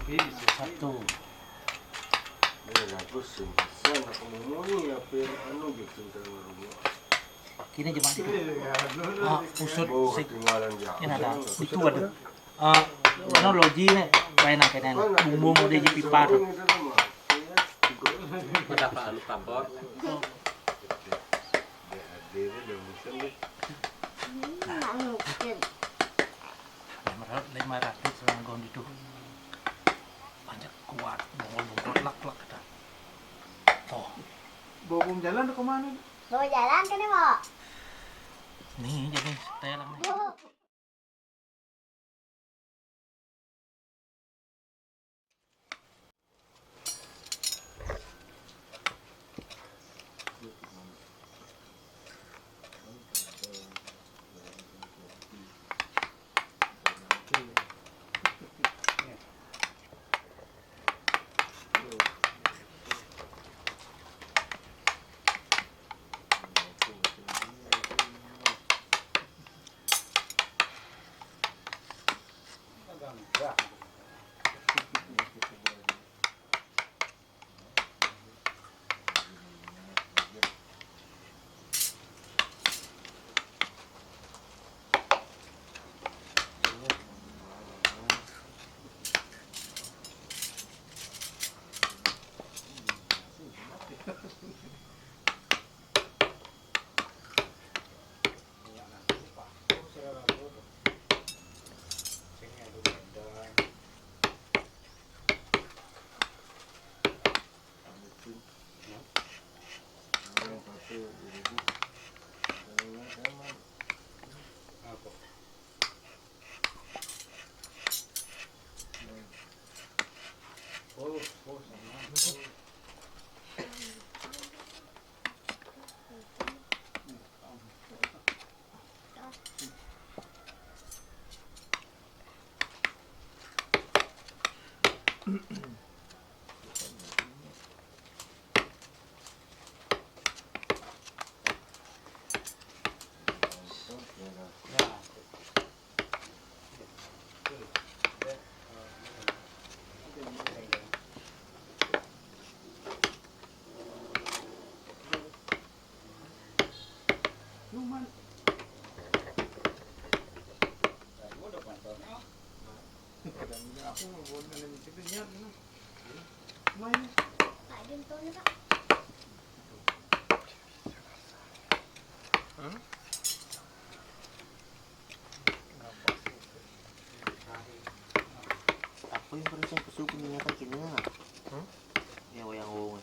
Satu. Kini cuma itu. Usut sik. Ini ada. Itu ada. Ano logi nih. Kaya na kaya na. Bumbu mo di pipa tuh. Dapat anu kapor. Lima ratus selangkong itu. Banyak kuat. Bongol-bongol lak-lak kata. Oh. Bawa jalan ke mana? Bawa jalan kan ya, Mak? Nih jadi setel nih. Aku mau buat dalam itu nyat, main. Pak Dinton Pak. Apa yang pernah saya kesuku minyakan kini lah? Yang wong.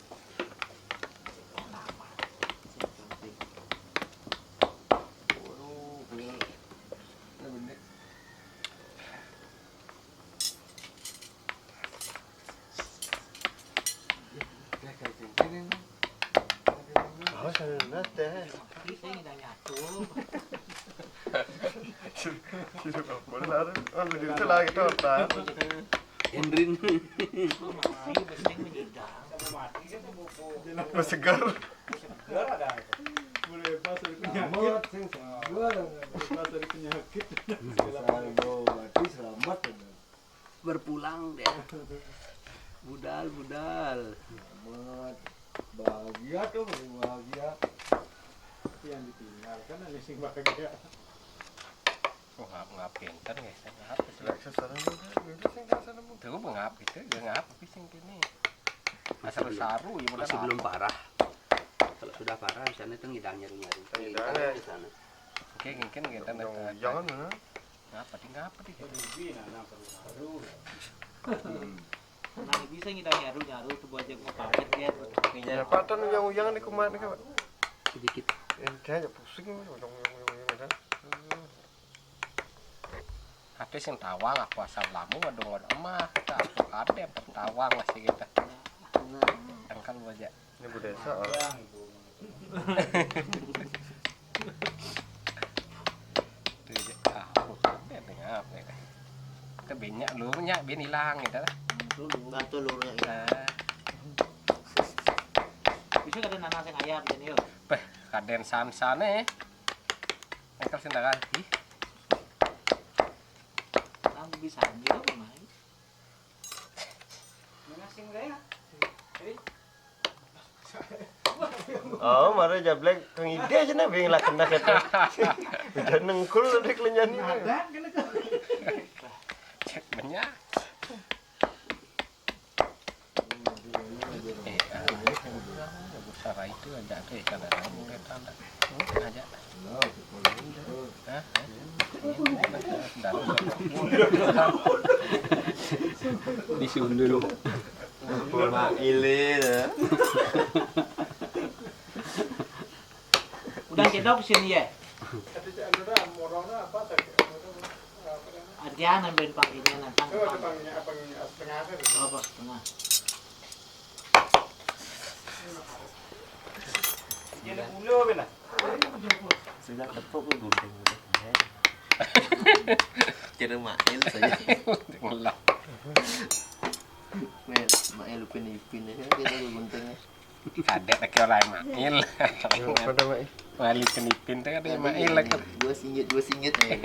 Indrin segar. Mulai pas dari penyakit. Pas dari penyakit. Selamat. berpulang deh. Budal. Selamat. Bahagia tuh, bahagia. Tapi yang ditinggalkan ada sing bahagia. Oh, ngap pinter guys, ngap Selek sasaran juga, gitu sing sasaran mu. tuh ngap gitu, ngap tapi sing kini asal saru ya Masih belum parah. Kalau sudah parah di sana itu ngidang nyari. Ngidang, ya. Di sana. oke mungkin kita Jangan mana? ngapa di Nah, bisa ngidang nyaru tuh buat jago paket ya. Ya patan yang di kumaha kan. Sedikit. Kayaknya pusing ujung-ujung. ada sing tawang aku asal lamu ngadong emah kita aku kade tawang masih kita angkal aja Ini bu desa orang. tuh aja aku kade dengan apa ya kita banyak lu nya biar hilang gitu lah Bantu lurnya ini. Bisa kada nanas yang ayam jadi yo. kaden san-sane angkal sindakan ih Nang bisa gitu main. Oh, mare jablek kang ide aja na bing lah kena kata. Udah nengkul rek lenyani. Cek banyak. Busara itu aja deh kada lain kereta ada. Aja. Hah? Disundul. Pola ile dah. Udah cedok sini ya. Artian ambil panggilnya nantang. Apa setengah. Sudah tepuk lu gunting udah. Kira mail saja. Mulak. Mail ipin aja kita guntingnya. Kadek lagi orang mail. Pada mai. Balik kenipin teh ada mail lagi. Dua singgit nih.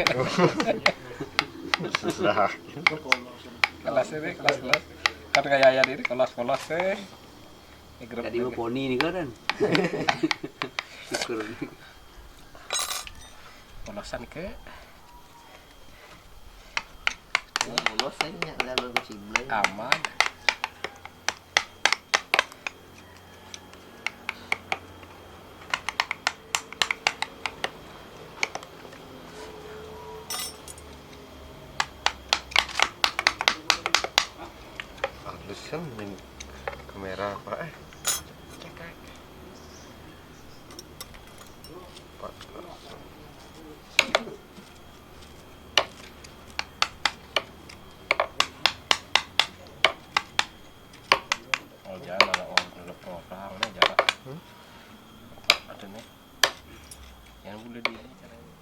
Lah. Kelas ini kelas. Kan kayak diri kelas teh. Tadi mau poni nih kan. Syukur. Polosan ke Bolos aja lalu ke Ciblay. aman. Halus kan main kamera apa Oh jangan ada orang nih jangan. Ada nih. Yang boleh dia caranya.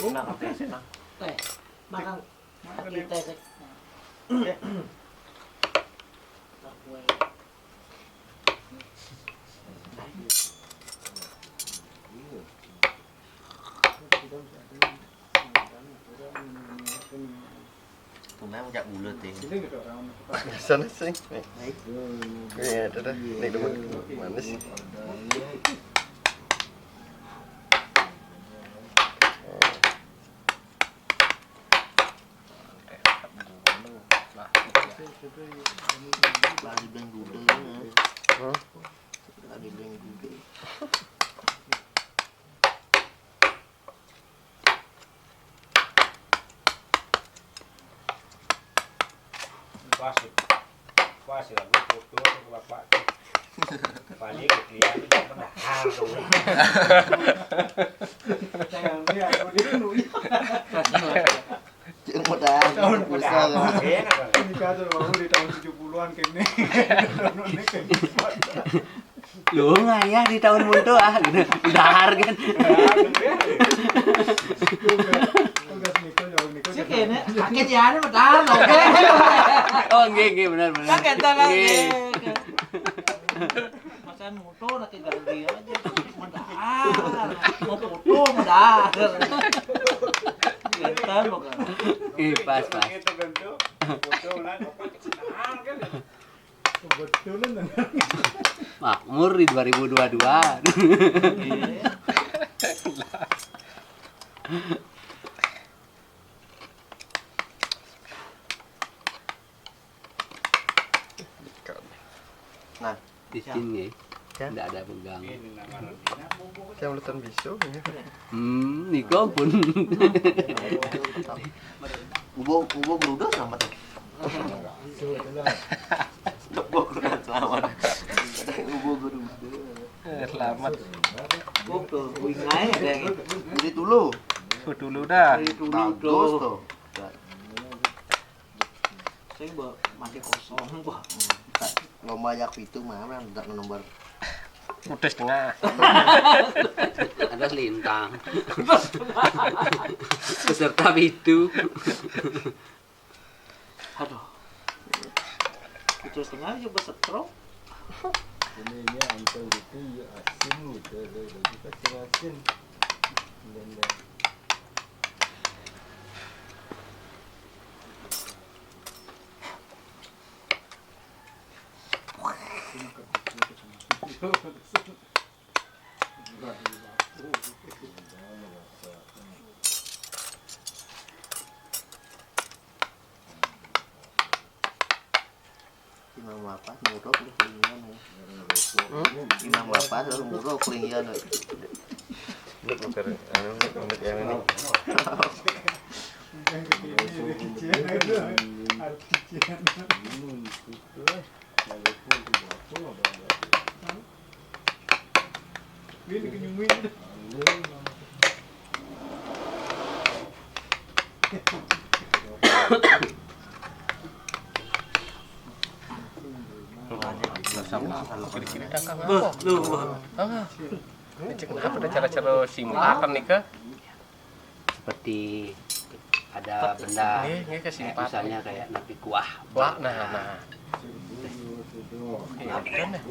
Nah, apa sih nah? Teh, makan kita teh. Tunai mau jak bulat ya. sana sih. Ya, dah. Nih demen manis. Lari beng gude. Lari beng gude. Quase là một cuộc đua của các bạn và những cái client nó đã hàng rồi chẳng hạn như là nó đi núi Chuyện một đà. tahun pada thế là ini kata mau di tahun 70-an kene Lu ngaya di tahun munto gitu. Dahar kan. Chứ kìa nè, cái giá nó mà đá rồi cái. Oh, nggih benar. Kan kata kan. Nggih. Masan moto na kay galgi aja. Madar. Mau foto madar. Ganta mo kan. Pas. itu gantu foto lah kan kebetulan Makmur di 2022. Nah, Di sini tidak ada pegang. Siapa letan bisu ya. Niko pun. ubo berudah selamat. Ubo berudah selamat. Ubo berudah. Selamat. Cô từ quy ngái ở đây. Jadi dulu. Dulu dah. Bagus tuh. Saya masih kosong kok. Lomba yak pitu mah enggak nomor Putus tengah. Ada selintang. Beserta bidu. Aduh. Putus tengah juga setrok. Ini antar gitu ya asin gitu. Kita kira asin. Dan Imam Bapak muruk di kelingian ya. Imam Bapak lalu muruk kelingian. Nuk bukan nuk yang ini. Kiri-kiri dagang apa? Cek apa ada cara-cara simpatan nih ke? Seperti ada benda Ini ke simpatan. misalnya kayak napi kuah. Wah, nah. Iya kan ya.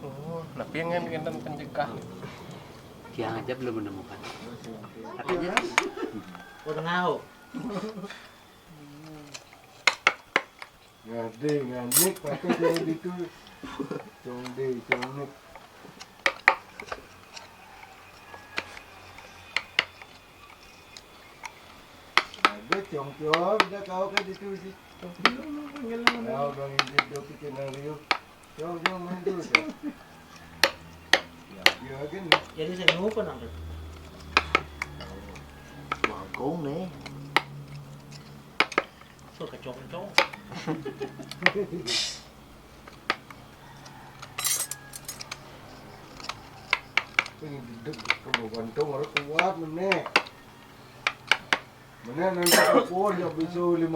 Oh, napi yang ngenten pencegah. Kiang aja belum menemukan. Katanya udah ngau. Ngade nganik pakai dia itu. Congnik. Ada congcok, dah kau kan itu sih. Kau bang itu kita nariu. Jom main dulu. Ya kan. Jadi saya ngumpul nang. Bagong nih. So kacong-kacong. Ini duduk ke gantung orang kuat mana. Mana nanti aku dia bisa 50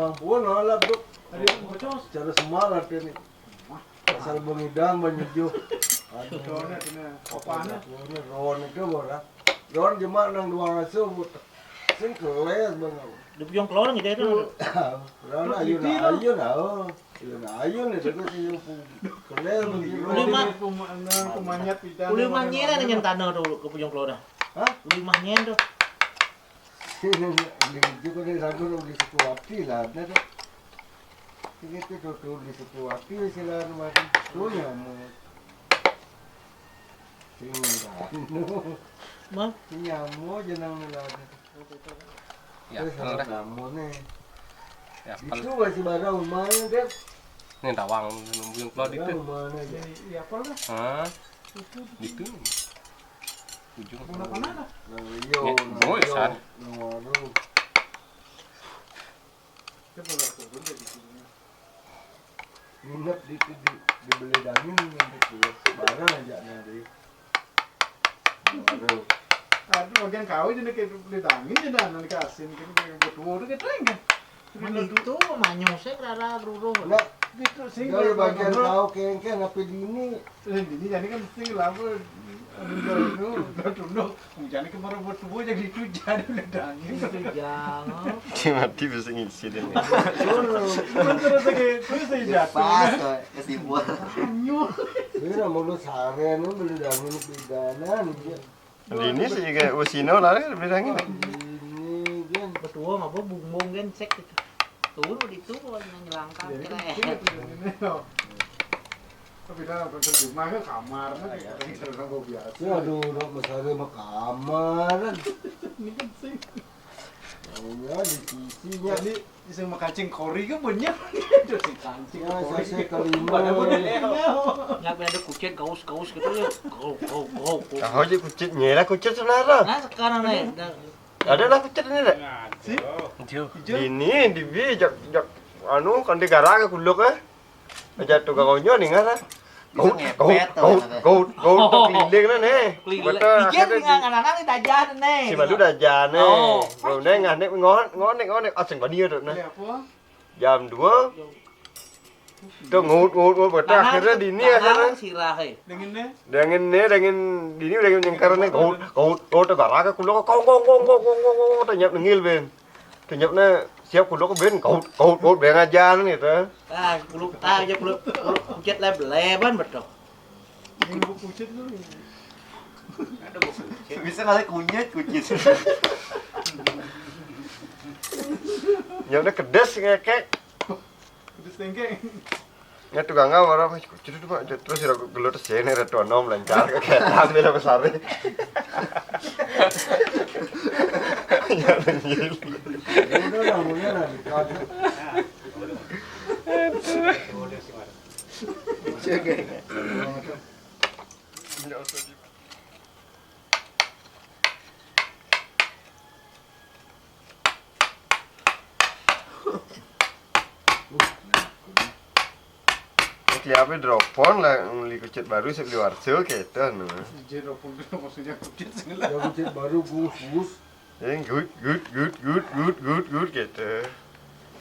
lah duk. Ada bocor secara semarat ini. Asal mengidang banyak jo. Aduh, opana. Ron itu bola. Ron cuma nang 200 sing keles banget. Di pujung keluar gitu itu. Ron ayun itu kan sih keles begitu. Uli manyen dengan tanah dulu ke pujung keluar. Hah? Uli manyen tuh. Ini juga dari ragu di situasi lah, ada. Ini tuh di situasi sila kemarin tuh nyamuk. Mah, Nyamuk jenang nila. Ya, kan dah. Nyamuk nih. Ya, Itu masih barang rumahnya kan? ini tawang nunggu yang keluar itu. Rumahnya aja. Hah? Itu. Ujung. Yo, Bosan. Waduh. Minat dibeli daging gitu. Barang aja nyari. Waduh. Aduh, bagian kau jadi kayak beli daging jadi nanti kasih kayak buat wudhu gitu kan. itu manyong saya rara bro. Nah, Gitu sih. dari bagian kau kengkeng apa dini? Ini jadi kan mesti lama. Aduh, tunduk. Jadi kemarin buat subuh jadi itu jadi beli daging. Itu jangan. Mati bisa ngisi deh. Terus kayak terus aja. Pas kesimpulan. Ini mau lu saren lu beli daging pidanan dia. Ini sih kayak usino lah kan bilangin. Ini kan Betul ngapa bumbung kan cek itu. Turun itu nyelangkap kira. Tapi dah kalau di rumah ke kamar, nanti kita biasa. ya aduh nak mesare mah kamaran. Ini kan sih. Ya di sisinya Jadi bisa makacing kori kan banyak. Terus si kancing ya kori. saya kelima. Nggak ada kucing gaus gitu ya. Kau. Kau aja kucit nyela kucit senara. Nah sekarang nih. Ada lah kucit ini deh. Jauh. Ini di bi jak anu kan di garang kuluk aja tuh kau nih ngara. Kau keliling lah nih. Ijen nggak anak-anak nih dajan nih. Si malu dah jane. Kau nih nganek ngonek asing bani tuh nih. Apa? Jam 2 Itu ngut betul akhirnya dini akhirnya. sirah he. Denginnya Dengan dini dengan yang karena ngut gara ke kulo kong ternyap ngil ben. Ternyapnya siap kulo ke ben ngut ben aja nih tuh. Kuluk ta aja kuluk pucet leban betul. ibu pucet lu. Bisa kali kunyit. Nyapnya kedes kayak Udah stengke. ya tukang ngau orang kucing itu pak terus ya gelut sini retu nom lancar kayak ambil apa sari. Ya ngil. Udah lampunya lah di kaca. Siapa dropon lah beli kucing baru saya beli warso kayak itu anu. Jero pun maksudnya pucet segala. Ya kucing baru bus. Yang good gitu.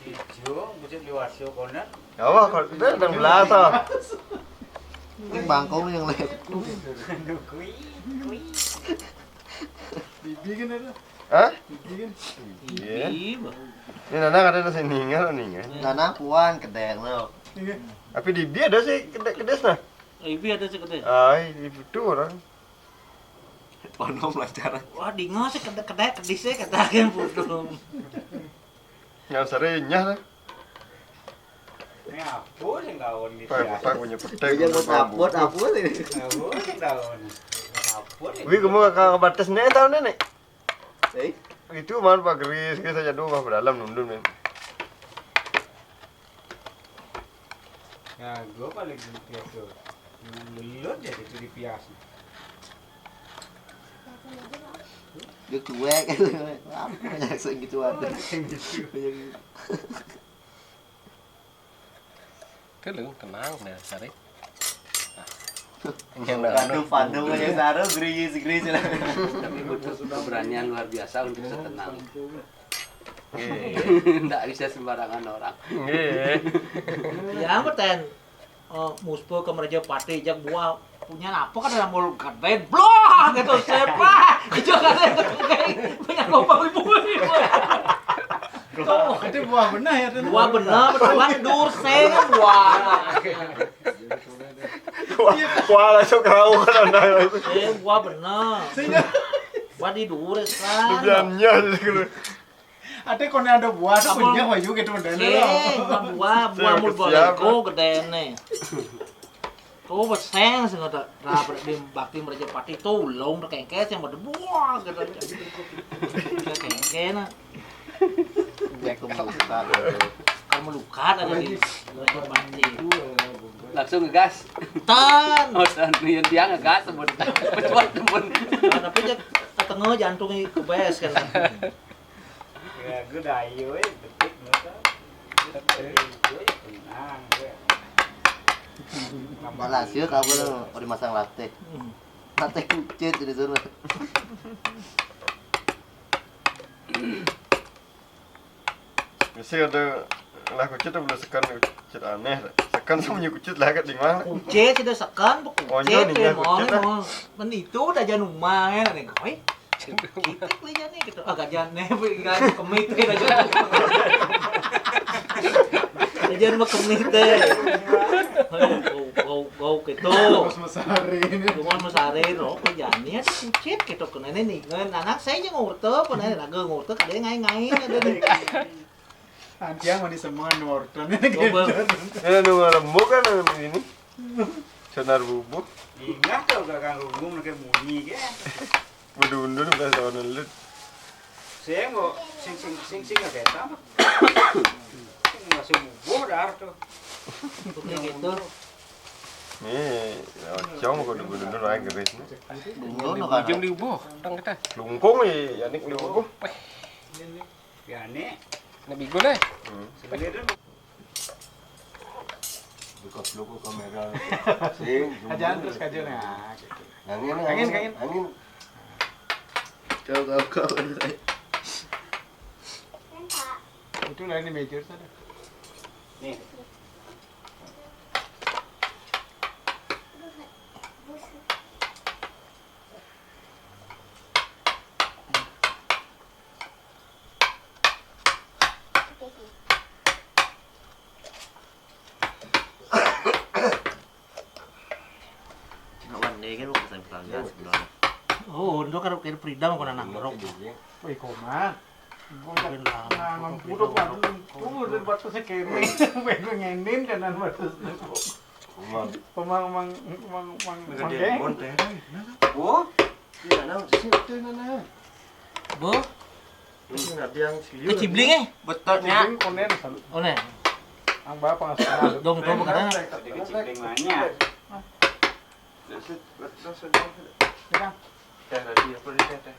Hijau, bucin liwat sio koner. Apa kalau itu dan belas ah. Ini bangkong yang lewat. Bibi kan ada. Hah? Bibi kan. Iya. Iya. Ini nana ada nasi ningal ningal. Nana puan kedeng lo. Iya. Tapi di dia ada sih kedes nah. Ibi ada sekete. Ay, itu orang. Panom lancar. Wah, di ngos kedek kedise katakan pudung. Yang serinya lah. Ini apa sih kawan gitu ya? Pak punya petek. Jangan buat apa sih. Apa sih kawan? Apa sih? Wih, kamu ke batas nih tahun nenek. Eh, Itu mana Pak Geris, kita saja dua berdalam nundun men. Ya, gue paling gitu. Melut jadi curi pias. dia cuek gitu. Apa segitu ada. Cái lượng tenang nè, sari. Pandung aja saru gris lah. Tapi butuh keberanian luar biasa untuk setenang. Nggak bisa sembarangan orang. Nggih. Ya ten muspo ke Raja Pati jak buah punya apa kan dalam mulut kaden blok gitu siapa itu kaden punya lubang libur Oh, itu buah benar ya. buah bener betulan dur seng buah Wah, langsung kerau kan anda. buah bener buah di dur kan Dubiannya gitu. Ada kon ada buah tuh punya wah juga gitu buah mul boleko gede nih tuh beseng sih nggak ada di bakti Raja Pati tuh long terkengkes yang berdebuah gitu kengkes nah kamu lukat ada di Raja Pati Langsung ngegas. tan Oh, dan dia ngegas sebut. Sebut. tapi dia ketengah jantungnya kebes kan Ya, gue dayu detik mereka. Tenang, gue. Malasio kamu udah masang latte. Latte kucit di sana. Biasanya ada lah kucing itu boleh sekan kucing aneh. Sekan semuanya kucing lah kat di mana? kucet sudah sekan bu Onyo kucet nih, mau kucet lah. mau men itu udah jangan rumah ya nih koi kita belinya nih gitu agak jangan nih kan kemit kan aja jangan mau kemit deh go gitu Mas Masari ini. Cuma masare ro kerjaannya kucet gitu kena nih anak saya yang ngurte pernah naga ngurte kadang ngai ada nih Antiang mani semua norton. coba Ini nunggu rembuk kan ini. Senar bubuk. Ingat tuh kakak runggung kayak bunyi kan. Berdundur udah tahun lalu. Saya mau sing kayak apa? Masih bubuh dah tuh. kayak gitu Nih, cong kok berdundur lagi guys. Bungo no kan. Ujung diubuh, tang kita. Lungkung ya, Yanik lungkung. Ya nih, Nabigo na. sebenarnya Buka peluk kamera. Ajaan terus kajian ya. Angin. Kau. Itu lain major sana. nih. kada kada Frida mah kana nangrok. Wih, koman. Bin lah. Nangan pudok mah. Kudu dari batu sekene. Bego ngenin kanan batu. Pemang Oh, iya nah, sih itu nah. Bo, Ini ada yang ke cibling Betulnya. konen salu. Oleh. Ang bapak ngasih. Dong coba katanya. Cipling banyak. Teh tadi apa di teh?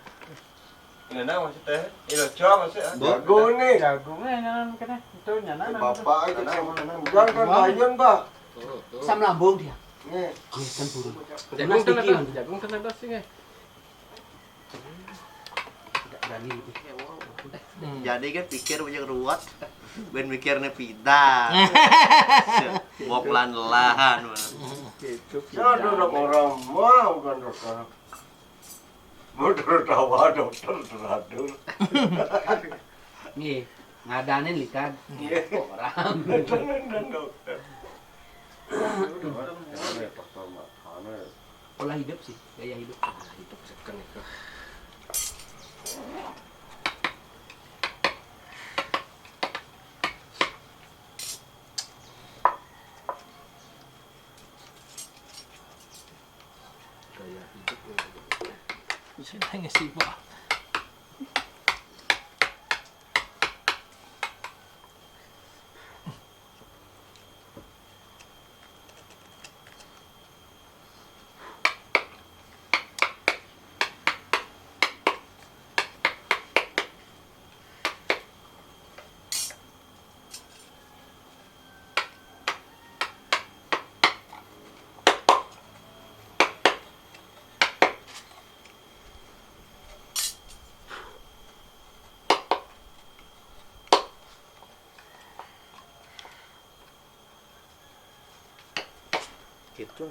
Ini nah masih teh. Ini coba masih. Jago nih. Jago ngan kene. Itu nyanan. Bapak itu jangan kan layan, Pak. Sam lambung dia. Nih. Kan burung. Jagung tenaga sih nge. Tidak berani gitu. Jadi kan pikir punya ruwet. Ben mikirnya pita. Bawa pelan-pelan. Ya ada orang mau kan dokter. Motor tawa dokter teratur. Nih, ngadanin likan. Orang. Dokter. Pola hidup sih, gaya hidup. Hidup seken itu. Gaya hidup. Sila ngisi ba. Gitu.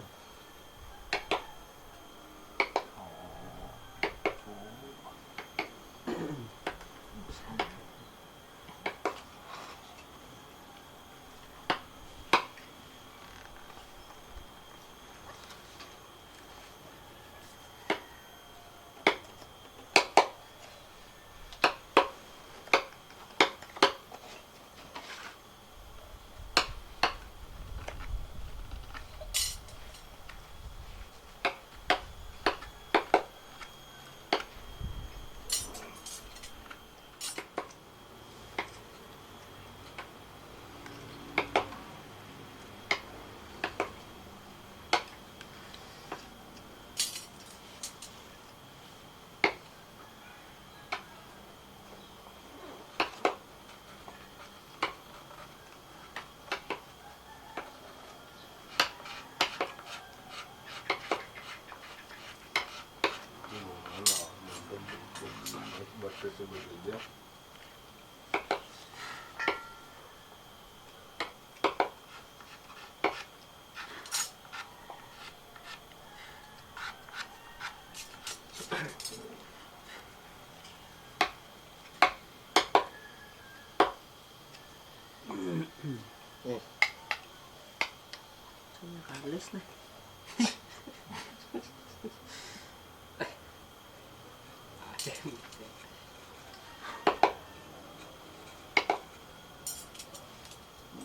Halus nih.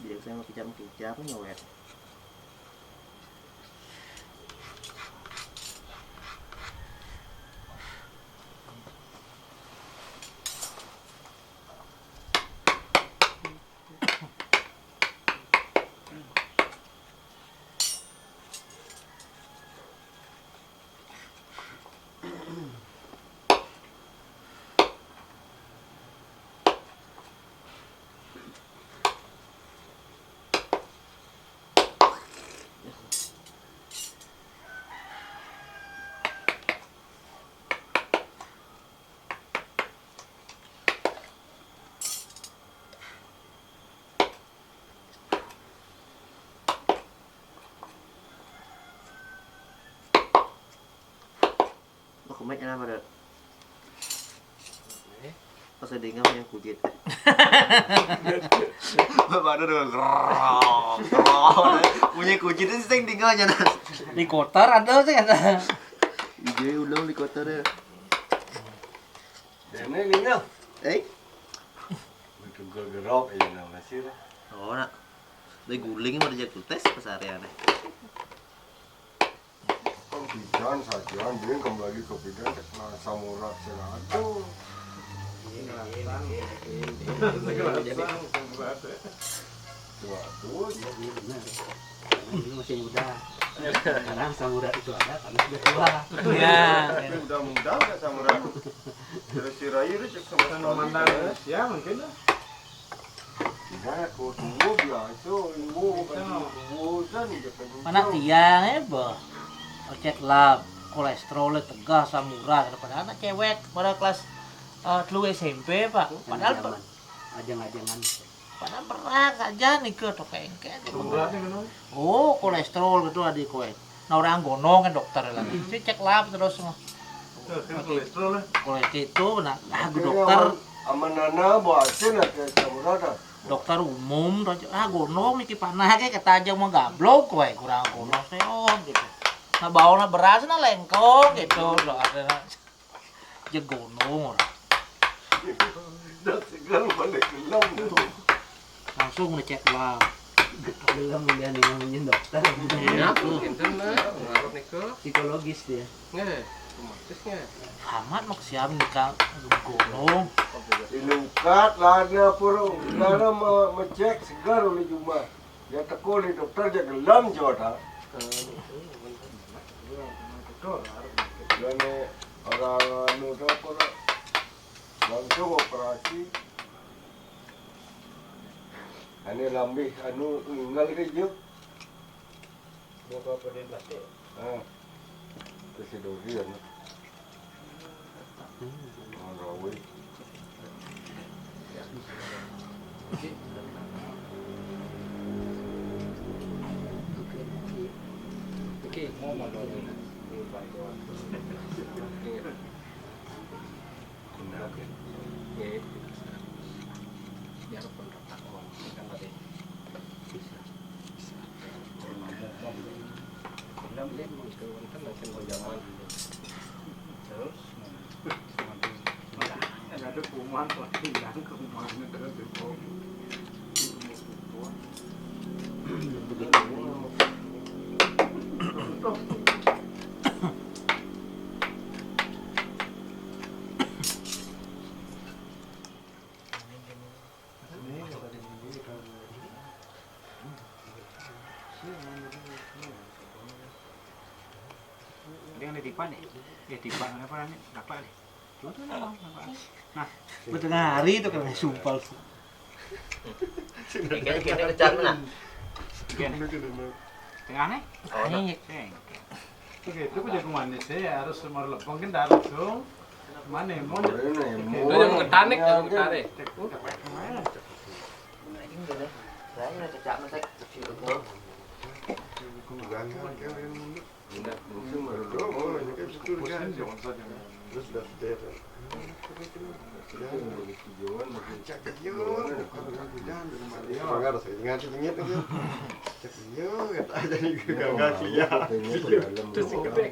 Dia saya mau kejam-kejam ngewet. Kumek kenapa dok? Pas dengar yang kujit. Bapak ada gerong, punya kujit itu sering tinggalnya. Di kotor ada sih ada. Ije ulang di kota deh. Ini lingau. Betul gerok ya nama sih lah. Oh nak. Dari guling mau dijak tes pesarian. Bidan saja, dia kembali ke bidan nah samurai selatu. Waduh, Ini masih muda. Sekarang samurai itu ada karena sudah tua. Ya. mudah-mudah nggak samurai. Terus si Rai itu cek sama Mandan ya mungkin lah. tidak aku tunggu biasa, tunggu dan Mana tiang boh. Cek lab, kolesterolnya tegah samurai padahal anak cewek pada kelas dulu SMP Pak. Padahal Ajang-ajangan. padahal berat saja nih ke tokengket. Beratnya kan. Oh, kolesterol gitu adik kowe. Nah orang gonong kan dokter lagi. Si cek lab terus Kolesterol lah. kolesterol itu nah dokter amanana buatin ada samurai dah. dokter umum gonong iki panah ke kata aja mau gablok kowe kurang gonong seon gitu. Nah baunya beras nah lengkong gitu loh ada je gonong orang. Dah segal balik gelam tu. Langsung ngecek lab. Belum melihat yang namanya dokter. Ya, enten lah, ngaruh nih ke. Psikologis dia. Nggak, otomatisnya. Amat mak siam nikah gonong. Ilukat lana puro, lana mecek segar oleh Juma. Ya tekol di dokter je gelam jodoh. Lana orang anu dah puro langsung operasi. Ane lambih anu ninggal ke je. Bapak pada plastik. Kesidorian. Rawi. Oke, mau malu. Biar kontrak mau kan tadi. Dalam dia mungkin kan nanti mau zaman terus Ada kuman pasti yang kuman itu tuh. Dia ada tipan ya? Ya tipan apa nih? Dapat nih. Nah, Betengah hari itu kan sumpal. Ikan kita kejar mana? tengah nih. Ini Oke, itu punya kuman sih harus semua lepang kan dah langsung. Mana mau? itu yang ngetanik, yang ngetarik. Saya nak cakap macam kecil tu. Tidak mungkin mereka. Oh, ini kan betul kan. Terus dah sudah. Tujuan mungkin cakap yo. Kalau saya ingat ingat tu. Cakap yo, kata aja ni gangga dia. Terus si gede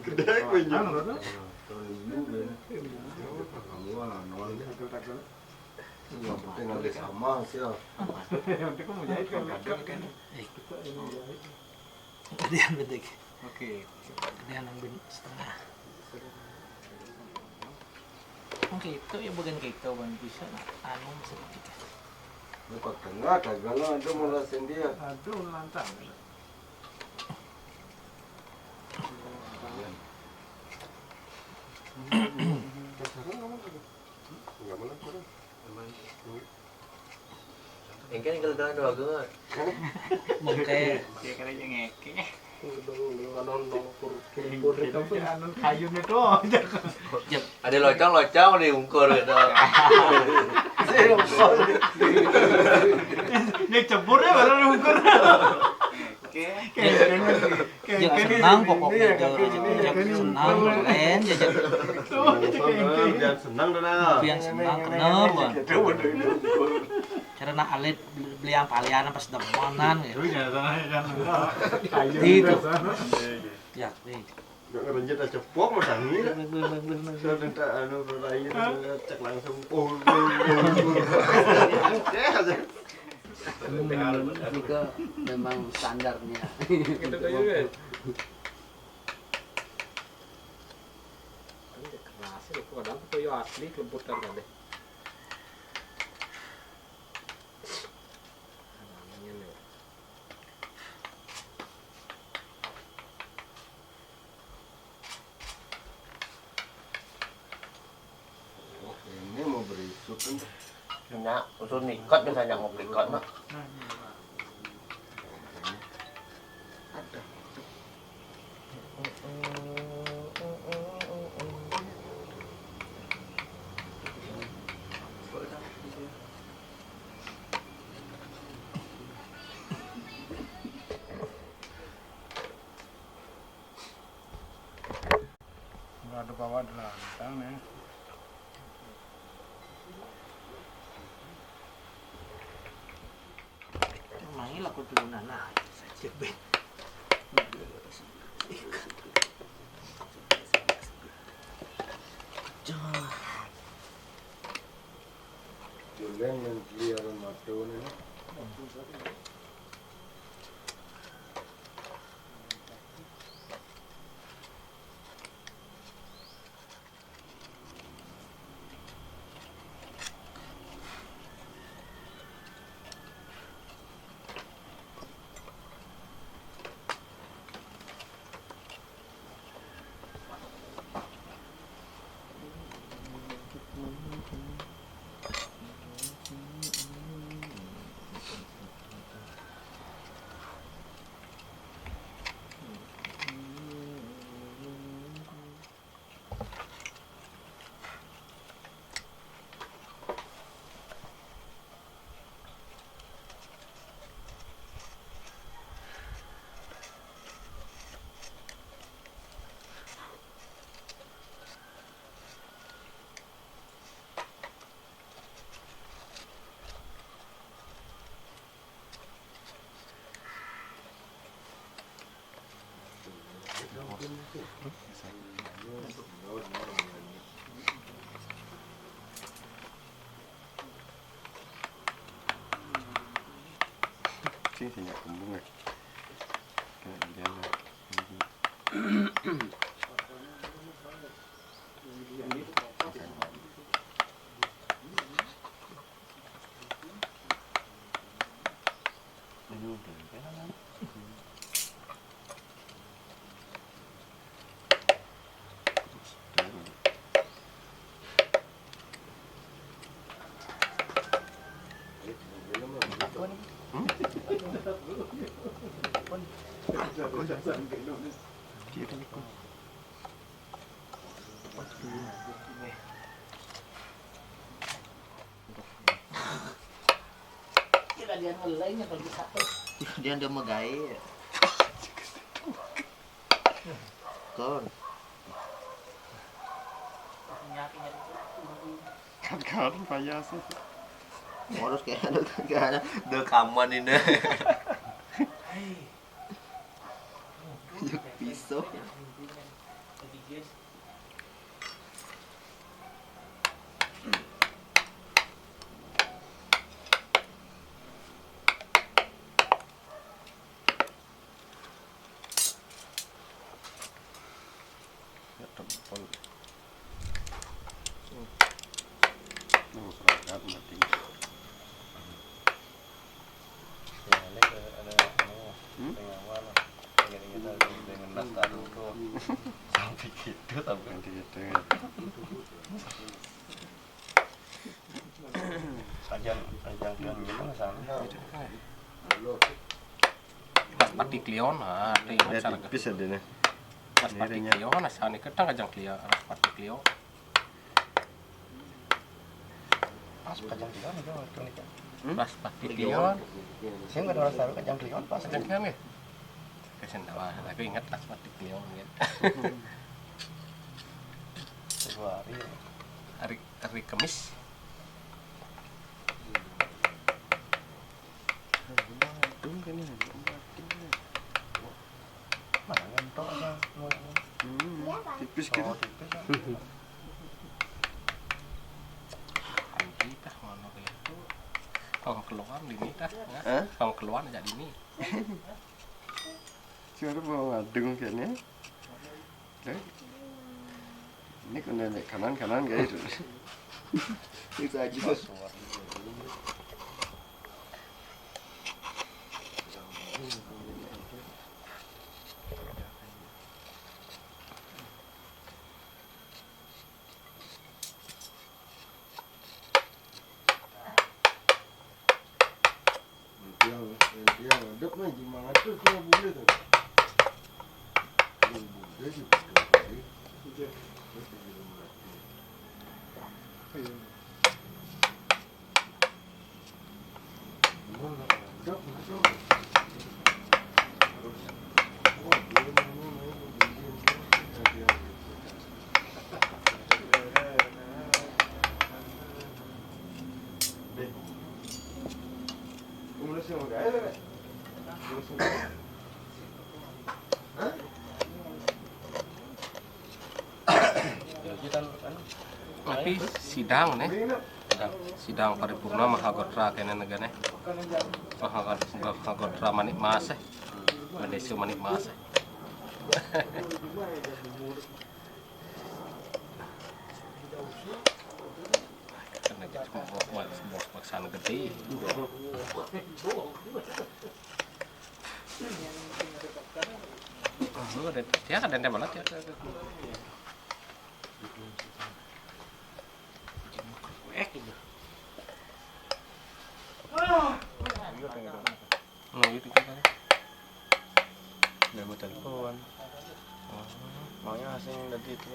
Kedai punya. Yang penting ada sama sih. Yang itu mau jahit kan gagal kan. gedean betik. Oke. Gedean yang setengah. Oke, itu ya bagian gitu bang bisa anu sedikit. Lepas tengah kagak ada mula sendiri. Aduh lantang. Engkau yang kalau dua gue. Mungkin Dia kira yang ngeke. Anu kayunya tuh. Ada locong diungkur gitu. Dia cebur ya baru diukur. jangan senang pokoknya jangan senang keren jangan Jangan senang dah. yang senang kenapa karena alit beli yang palian pas demonan gitu Itu nyata kan. Itu. Ya, nih. Nggak ngerenjet aja pop mau tangi. Saya minta anu berai cek langsung pul. Itu memang standarnya. Gitu kayak keras itu kadang koyo asli kelembutan kan deh. Ini mau berisut kan. Nak usul nikot misalnya mau nikot nak. Ada bawa delantang ya. Mangi lah ko turunan na. Siyempre. Julen menteri orang matu ni. Sih banyak kembung ya. Kemudian Kira dia mulainya kalau satu. Dia udah megai. Kon. kan payah sih. Harus kayak ada kaman ini. Yuk pisau. Ya tempel. Nang seragam mati. Ya, ini ada pengawal dengan daftar dulu. Sampai gitu tapi Gitu. ajan kan gimana sana. Pas pati klion ah, di masyarakat. Bisa deh nih. Pas pati klion asane ketang ajang klion, pati klion. Pas kajang klion itu tulisan. Pas pati klion, Saya nggak ada rasa kajang klion pas. ajang klion ya. Kesen dawa, tapi ingat pas pati klion gitu. Februari. Hari Kamis. Tung kan ini. Mana ngentok aja. Iya, Pak. Tipis gitu. Kita ngono gitu. Kong keluar dini tah. Hah? Kong keluar aja dini. Cuma mau ngadeng kayaknya. Ini kan nenek kanan guys. Itu aja. Dia ngadep nih gimana tuh kalau boleh tuh. Boleh sih. Tapi sidang nih. Sidang paripurna Mahagotra kene negane. Mahagotra Manik Mas. Madesu Manik Mas. Karena kita buat sebuah paksaan gede. Lu ada dia kan ada balat ya. Nah, itu kan. Udah gue telepon. Maunya asing dari itu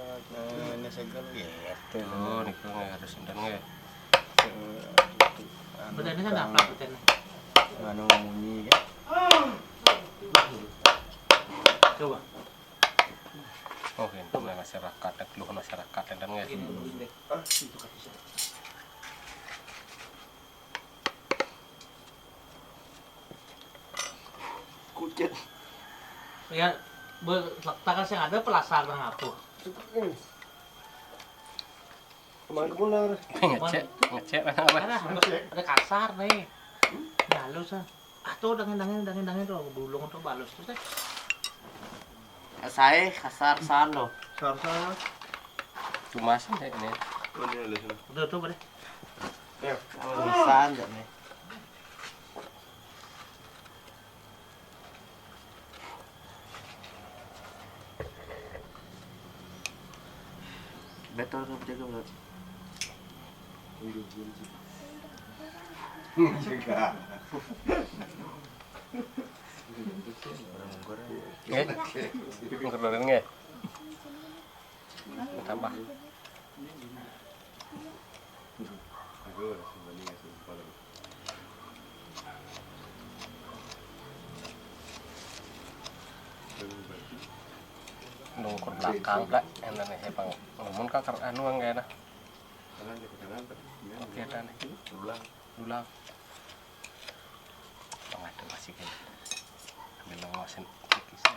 ini segel gitu. Oh, nih kan harus sendan nggak? Bedannya kan apa bedannya? Anu munyi kan. Coba. Oh, itu masyarakat, keluhan masyarakat dan nggak? Kucet. Ya, letakkan yang ada pelasar nang apa? Kemana kemana? Ngecek apa? Ada kasar nih. Halus ah. Ah tuh dangin tuh bulung tuh balus tuh teh. Saya kasar sano. Sarsa. Cuma sih ini. Udah tuh boleh. Lisan nih. Betul tuh jaga betul. Ngerorin nggak? Tambah. Nungkur belakang kak, enak nih bang. Ngomong kak anu enggak enak. Oke kan, dulang. Tengah tuh masih kan. Ambil ngawasin kisah.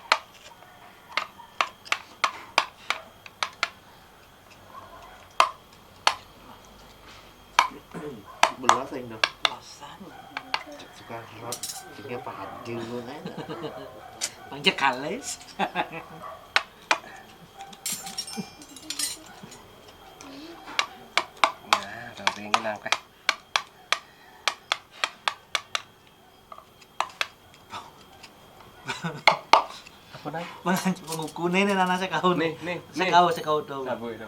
Belas yang dah. Belasan. Suka rot. Juga pahaju kan. Panjang kales. Nah, đầu tiên cái nào cái apa nih? Bang, pengukunin nih nana saya kau nih. Nih, Saya kau tuh. Sabui.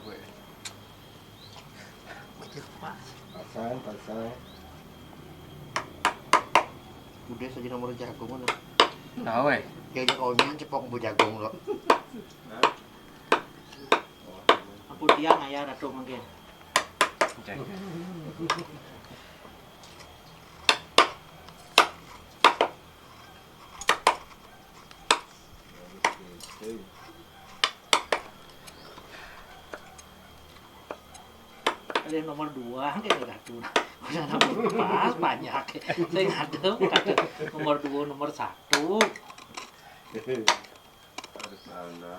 Pasan. Udah saja nomor jagung mana? Tahu eh? Yang kau bilang cepok bu jagung lo. Aku dia ngaya ratu mungkin. Cek. Ada yang nomor 2 kayak ratu. Udah nomor pas banyak. Saya ngadep nomor 2, nomor 1. ke sana.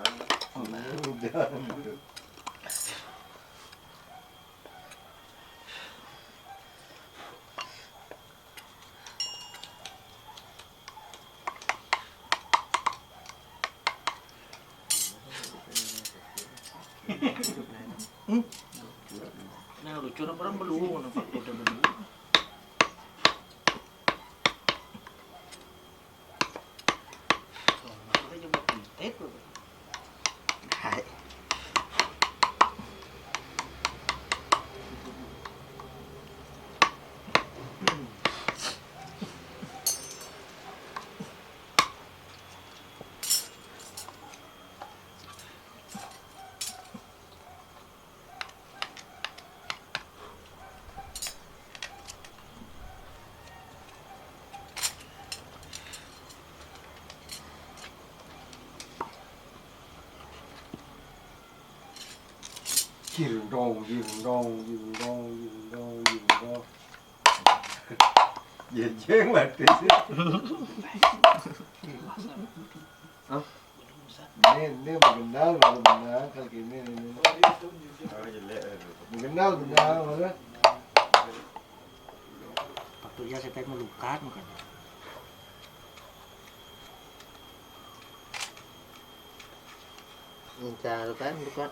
Nah, lucu na parang belum na faktor na belum. Hai. Dong, dong. Jeng mati sih. Ini mengenal kalau gini ini. Mengenal benar mana? Waktu ya saya tadi melukat makanya. Chà rồi tán được con.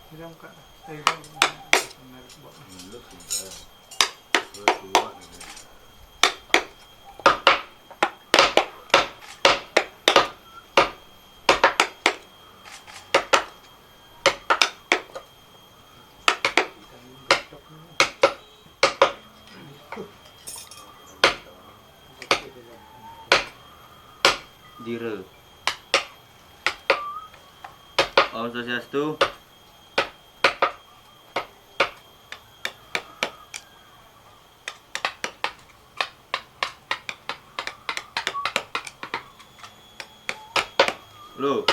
Tidak buka. Menarik buat. Dire. Om Swastiastu. Loh.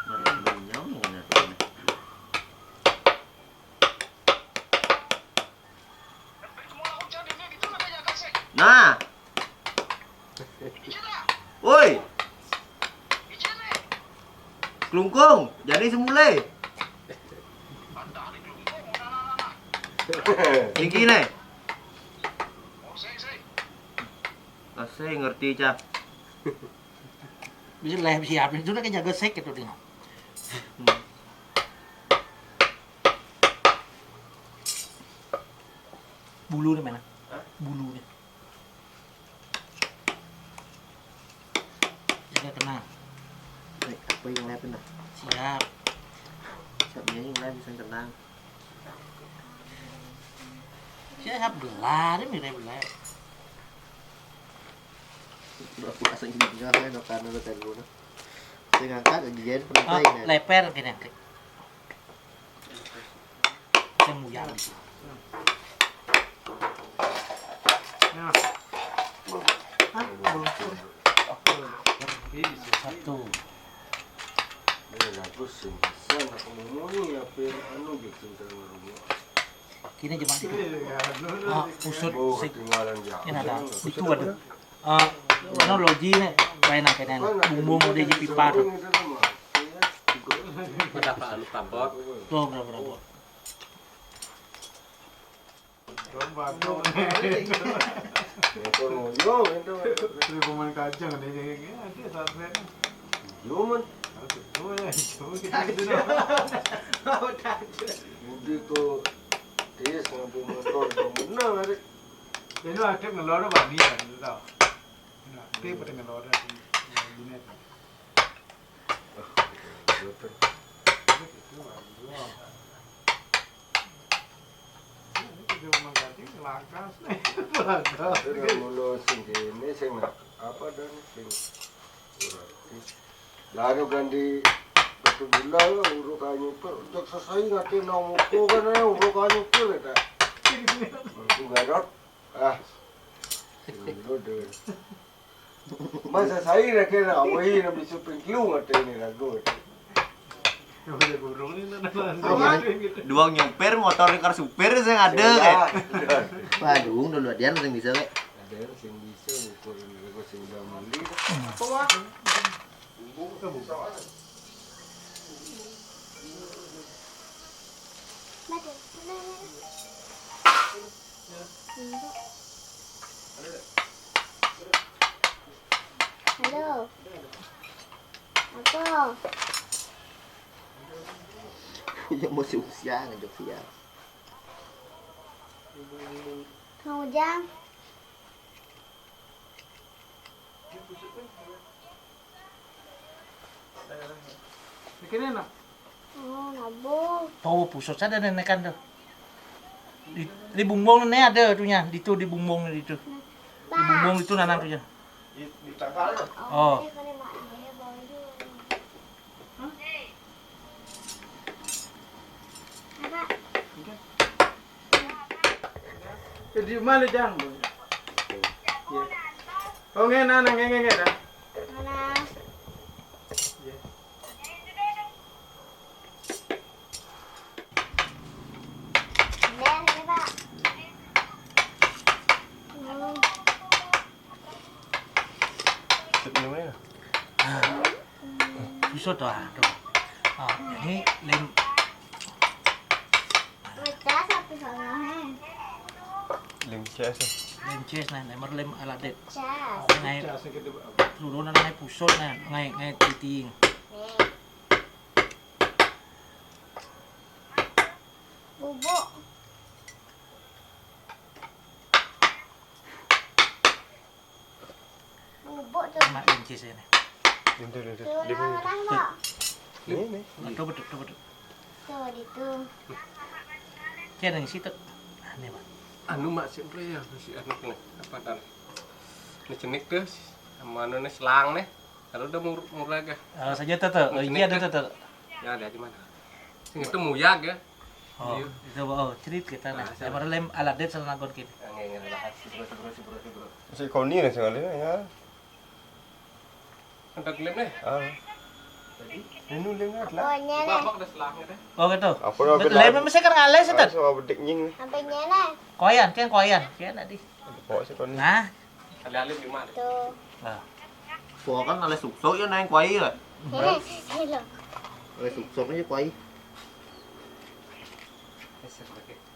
Mana nyamuk nih. Nah. Woi. Kelungkung, jadi semula. Tinggi nih. Saya ngerti cak. Bisa leh siap itu kan jaga sek itu dia. Bulu nih mana? Bulu nih. Jaga tenang. Apa yang lain benar? Siap. Siapnya yang lain bisa tenang. Siap belah, ini mirip belah. Aku asal ini juga kan karena lo tadi dulu. Saya ngangkat aja penting nih. Leper gini. Saya muyang. Satu. Kini cuma itu. Usut sik. Ini ada. Itu ada. Ano logi nih, kayak nak kena bumbu mau di pipa tuh. Berapa anu tabot? Tuh berapa? Itu pemain kacang ada yang ada sampai. Yoman. Budi ko tes ngapu motor benar hari. Ini aktif ngelor bani kan tahu. Aktif pada ngelor ini. Mulu sini sing apa dan sing. Lalu ganti tu bila lah urut kayu per. Jak selesai ngatin nama ko kan urut kayu per ada. Tu garot. Ah. Urut deh. Masa saya nak kena awai nak bisa pengkiu ngatin ni ragu. Udah burung ini Dua nyopir motor kar supir sing ada kayak. Waduh, dulu dia sing bisa kayak. Ada sing bisa ukur ni sing dah muli. Halo. Apa? Yang masih usia ngejok sia. Kang Ujang. Bikin enak. Oh, nabung. Oh, pusat ada nenek kan tuh. Di bumbung nenek ada tuhnya, di bumbung itu. Di bumbung itu nanam tuhnya. Oh. Jadi mana jang? Oh ngena ngena dah. Mana? Ini, Pak. Pusat dah. Ah, ini lem Baca sampai sana, Lim chess. lem chest này, lại mất lem aladet. Cas. Ngày Dah sikit. lulu nó ngay pusat này, ngay titing. Nih. Bubuk. Bubuk tuh. Mak lem chest này. Lim tu lim tu. Tuh, Lim orang, Pak. ni. Betul betul. Tuh, di tuh. Kia yang situ. Ini Pak. Anu mak simple ya si anu nih apa dan ini cenik tuh sama anu nih selang nih kalau udah murah ke Saja tuh. Iya ada tuh. ya ada di mana sing itu muyag ya Oh, itu cerit kita lah. Saya baru lem aladet sama nagon kini. ngene bahas bro Si koni ni sekali ya. ada klaim nih Ah. Ini lim lah. Oh, nyene. babak ada selangnya deh Oh gitu. Apa nak Lem mesti kan ngalai sih tuh. So bedik nying. Sampai nyene. Koyan, kan koyan. Kian tadi. Bawa si koni. Nah, kali-kali di mana Tuh. Phò kan oleh suk-suk ya nang kuai lah. Hehehe. Oleh suk-suk aja kuai.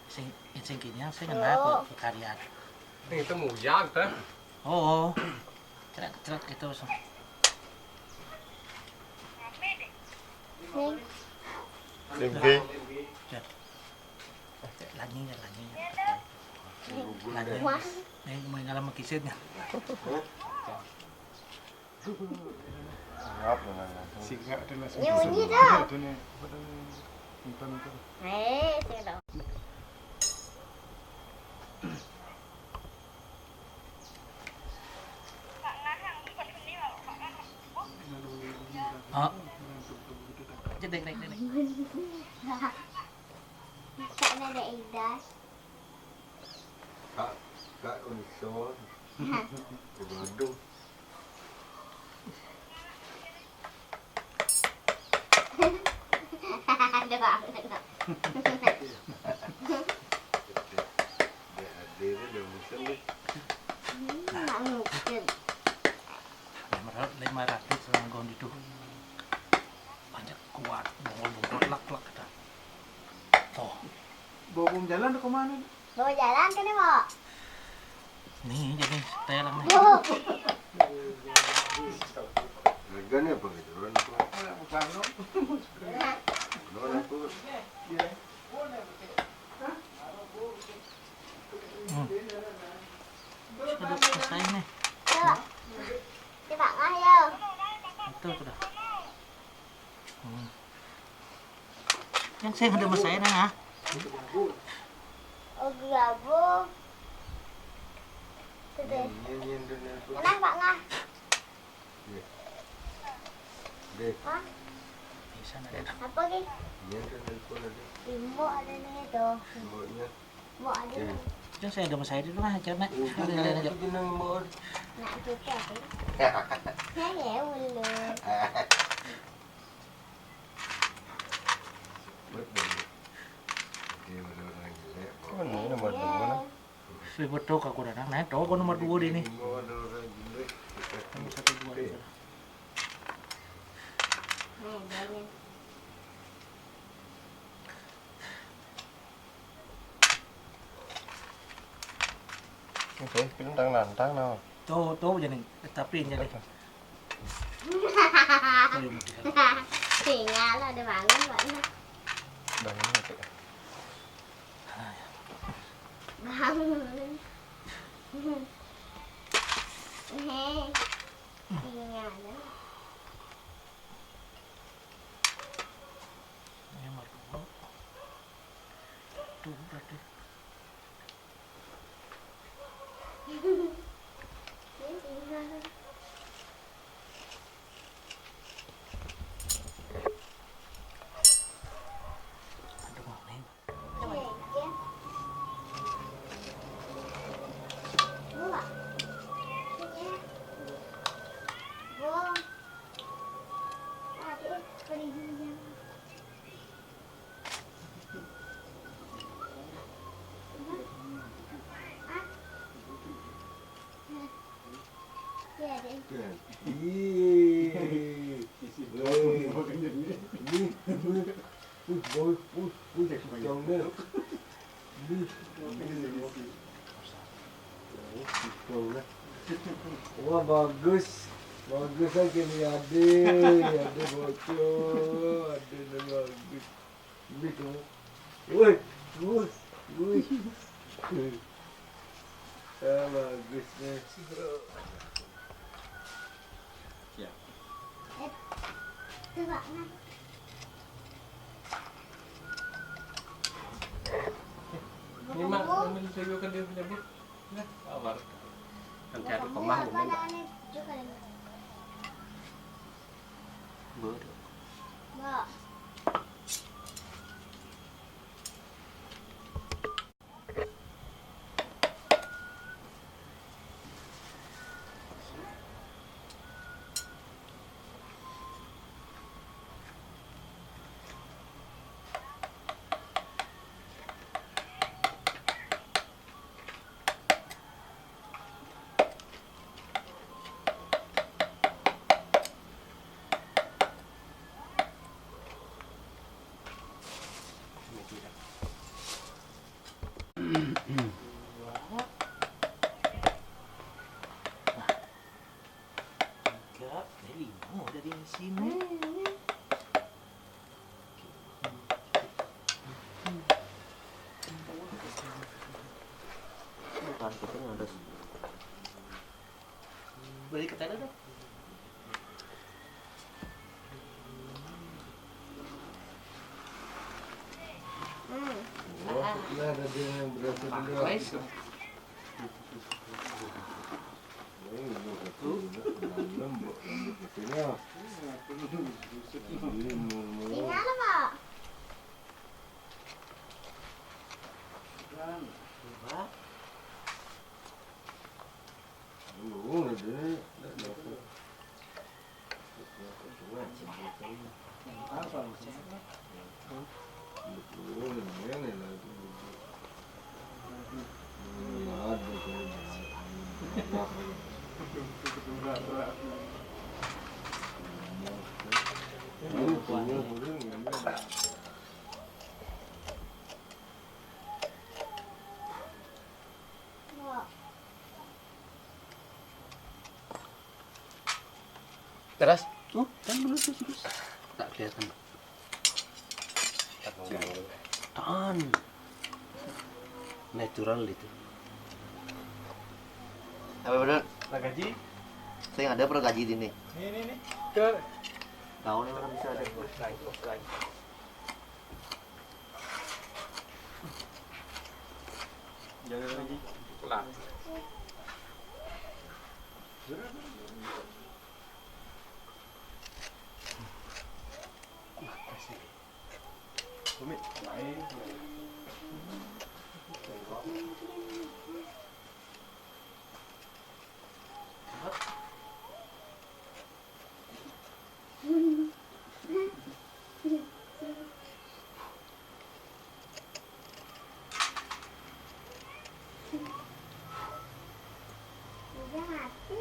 sing kini yang saya kenal karya. ini itu muyag tuh Oh, cerak gitu so. Nih. Lim ke. Lagi. Wah. Nih mau ngalam kisitnya. Ngap lah. Singa tu lah. Nyunyi dah. Tu ni. Simpan tu. Saya tahu. Oh. Dek. Tak ada idas. Kak unsur. Waduh. Ada apa? Dia dah musim ni. Tak mungkin. 500 selangkong itu. Banyak kuat, bongol lak kata. Oh, Bawa bom jalan tu ke mana? Bawa jalan kan, Mak? nih jadi setel nih. Oh. Harganya apa gitu? Orang tu. Bukan no. Orang tu. Sudah selesai nih. Tuh. Coba ngah Itu sudah. Yang saya ada mas saya nih, Oh, gabung. Tuh deh. Nyanyian dunia tu. Kenapa ngah? Dek. Hah? sana deh. Apa Ki? Imbo ada nih itu. Imbo ada nih. Jangan saya ada saya dulu lah, jangan nak. Lihat aja. Nak kita apa? Saya ulu. Ini nomor dua. Saya betul aku dah naik. Tahu kau nomor 2 di ni. Nomor 1 2 ni. Nih, banyak. Oke, film tang nào. Tahu jadi tapi jadi. Tinggal ada bangun banget. Bangun oke. Bangun. Hei. Tinggal. Nomor 2. Tuh berarti. Tinggal. Aduh, mana ini? Wah bagus, bagus kan kini ada bocor, ada bagus. Ini tu, woi, woi, bagusnya. Coba nah. Ini mak ambil saya kan dia punya buk. Nah, awar. Kan cari pemah bukan. Beuh. Mbak. Enggak, dari mau dari sini. Bukan kita ada. Beli ke tenda dah. Nah, ada dia yang berasa dulu. Guys, Tinggal Mbak. Teras. Tak kelihatan. Tahan. Natural itu. Apa benar? Lah gaji? Saya ada pernah gaji di sini. Nih. Tahu nih mana bisa ada. Jangan lagi. Lah. Udah mati.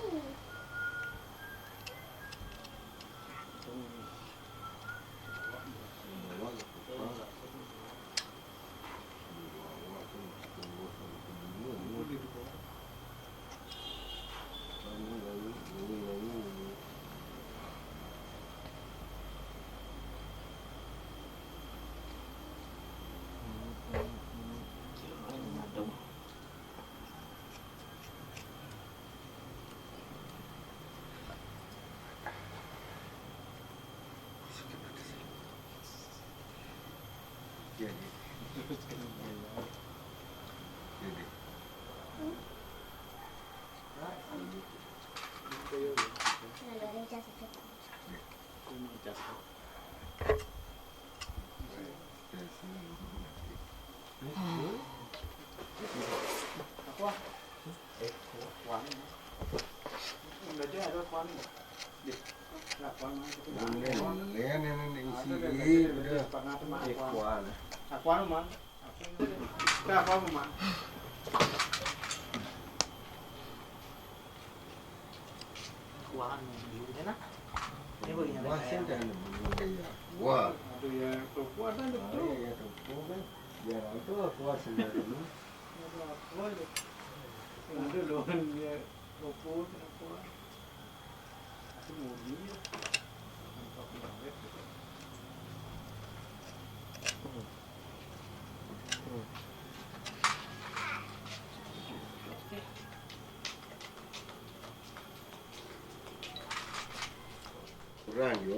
Nggak ada cas itu. Kuangan biunya nak. Ini bagian dari Masih ayam. dan wah. Aduh ya, kuat kan Oh iya tuh, kan. Biar itu kuat sendiri dulu. Ada loh kan dia kuat, kuat. Itu mobil. Kurang yo.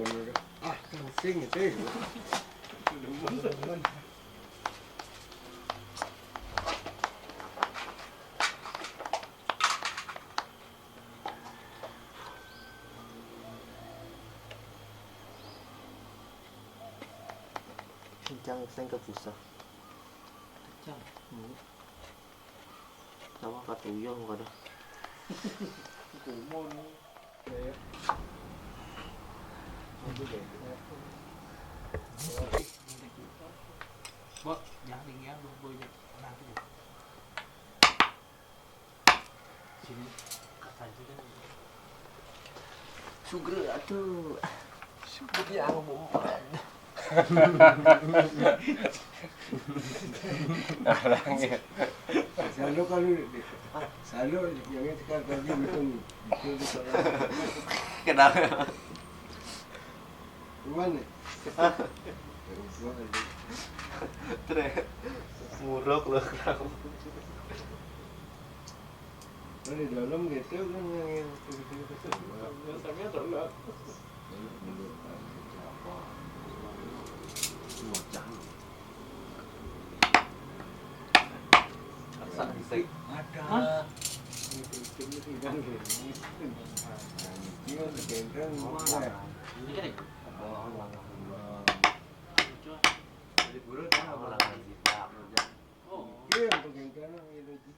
Ah, kencing itu. Kencang sing kebusah. Kencang. Sama katuyong kada. Kumon. Bok, jangan tinggian lu boy. Nanti deh. Sini kata aja kan. Sugre atuh. Sugre yang bomban. Selalu kalau selalu yang sekarang tadi betul betul. Kenapa? Gimana? Terus murok loh kenapa? Di dalam gitu kan yang Biasanya terlalu. ada. Dia gendeng mana? Ini kan. Jadi buru kan orang kita. Oh. Dia untuk gendeng itu.